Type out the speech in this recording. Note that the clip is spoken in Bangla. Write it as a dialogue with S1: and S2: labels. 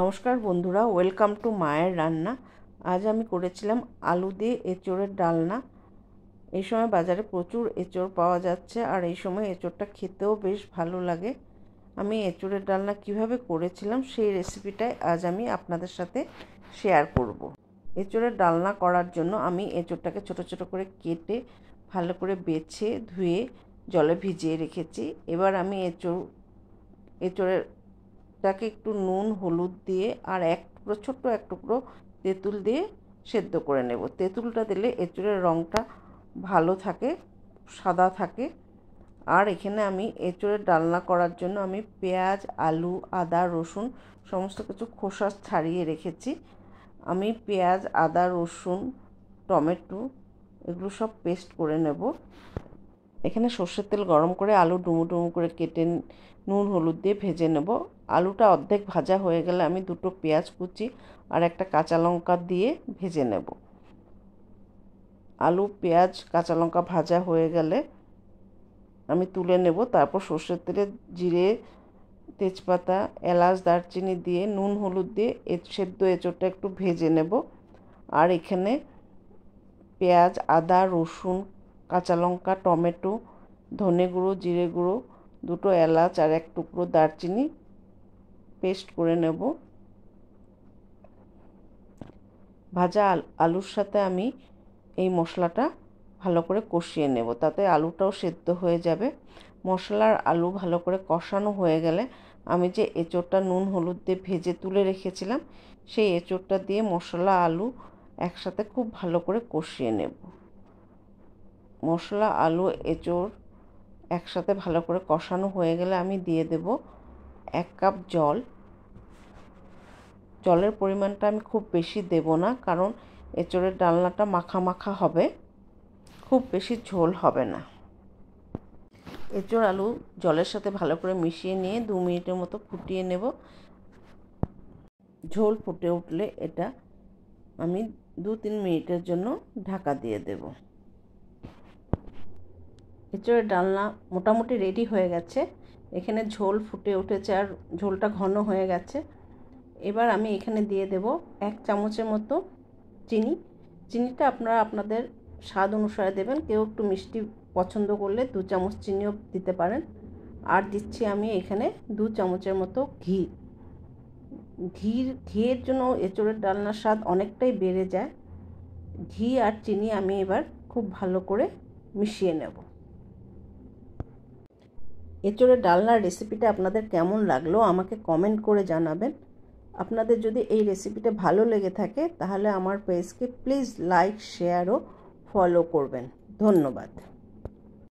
S1: নমস্কার বন্ধুরা, ওয়েলকাম টু মায়ের রান্না। আজ আমি করেছিলাম আলু দিয়ে এঁচোড়ের ডালনা। এই সময় বাজারে প্রচুর এঁচোড় পাওয়া যাচ্ছে, আর এই সময় এঁচোড়টা খেতেও বেশ ভালো লাগে। আমি এঁচোড়ের ডালনা কিভাবে করেছিলাম সেই রেসিপিটাই আজ আমি আপনাদের সাথে শেয়ার করব। এঁচোড়ের ডালনা করার জন্য আমি এঁচোড়টাকে ছোট ছোট করে কেটে ভালো করে বেছে ধুয়ে জলে ভিজিয়ে রেখেছি। এবার আমি এঁচোড়টাকে একটু নুন হলুদ দিয়ে আর ছোট্ট এক টুকরো তেঁতুল দিয়ে সেদ্ধ করে নেব। তেঁতুলটা দিলে এঁচোড়ের রঙটা ভালো থাকে, সাদা থাকে। আর এখানে আমি এঁচোড়ের ডালনা করার জন্য আমি পেঁয়াজ, আলু, আদা, রসুন সমস্ত কিছু খোসা ছাড়িয়ে রেখেছি। আমি পেঁয়াজ, আদা, রসুন, টমেটো এগুলো সব পেস্ট করে নেব। এখানে সর্ষের তেল গরম করে আলু ডুমো ডুমো করে কেটে নুন হলুদ দিয়ে ভেজে নেব। আলুটা অর্ধেক ভাজা হয়ে গেলে আমি দুটো পেঁয়াজ কুচি আর একটা কাঁচা লঙ্কা দিয়ে ভেজে নেব। আলু, পেঁয়াজ, কাঁচা লঙ্কা ভাজা হয়ে গেলে আমি তুলে নেব। তারপর সর্ষের তেলে জিরে, তেজপাতা, এলাচ, দারচিনি দিয়ে নুন হলুদ দিয়ে সেদ্ধ এঁচোড়টা একটু ভেজে নেব। আর এখানে পেঁয়াজ, আদা, রসুন, কাঁচা লঙ্কা, টমেটো, ধনে গুঁড়ো, জিরে গুঁড়ো, দুটো এলাচ আর এক টুকরো দারচিনি পেস্ট করে নেব। ভাজা আলুর সাথে আমি এই মশলাটা ভালো করে কষিয়ে নেব, তাতে আলুটাও সেদ্ধ হয়ে যাবে। মশলার আলু ভালো করে কষানো হয়ে গেলে আমি যে এঁচোড়টা নুন হলুদ দিয়ে ভেজে তুলে রেখেছিলাম সেই এঁচোড়টা দিয়ে মশলা আলু একসাথে খুব ভালো করে কষিয়ে নেব। মশলা, আলু, এঁচোড় একসাথে ভালো করে কষানো হয়ে গেলে আমি দিয়ে দেব 1 কাপ জল। জলের পরিমাণটা আমি খুব বেশি দেব না, কারণ এঁচোড়ের ডালনাটা মাখা মাখা হবে, খুব বেশি ঝোল হবে না। এঁচোড় আলু জলের সাথে ভালো করে মিশিয়ে নিয়ে 2 মিনিটের মতো ফুটিয়ে নেব। ঝোল ফুটে উঠলে এটা আমি 2-3 মিনিটের জন্য ঢাকা দিয়ে দেব। এঁচোড়ের ডালনা মোটামুটি রেডি হয়ে গেছে। এখানে ঝোল ফুটে উঠেছে আর ঝোলটা ঘন হয়ে গেছে। এবার আমি এখানে দিয়ে দেব 1 চামচের মতো চিনি। চিনিটা আপনারা আপনাদের স্বাদ অনুসারে দেবেন, কেউ একটু মিষ্টি পছন্দ করলে 2 চামচ চিনিও দিতে পারেন। আর দিচ্ছি আমি এখানে 2 চামচের মতো ঘি। ঘিয়ের জন্য এঁচোড়ের ডালনার স্বাদ অনেকটাই বেড়ে যায়। ঘি আর চিনি আমি এবার খুব ভালো করে মিশিয়ে নেব। এঁচোড়ের ডালনার রেসিপিটা আপনাদের কেমন লাগলো আমাকে কমেন্ট করে জানাবেন। আপনাদের যদি এই রেসিপিটা ভালো লেগে থাকে তাহলে আমার পেজকে প্লিজ লাইক, শেয়ার ও ফলো করবেন। ধন্যবাদ।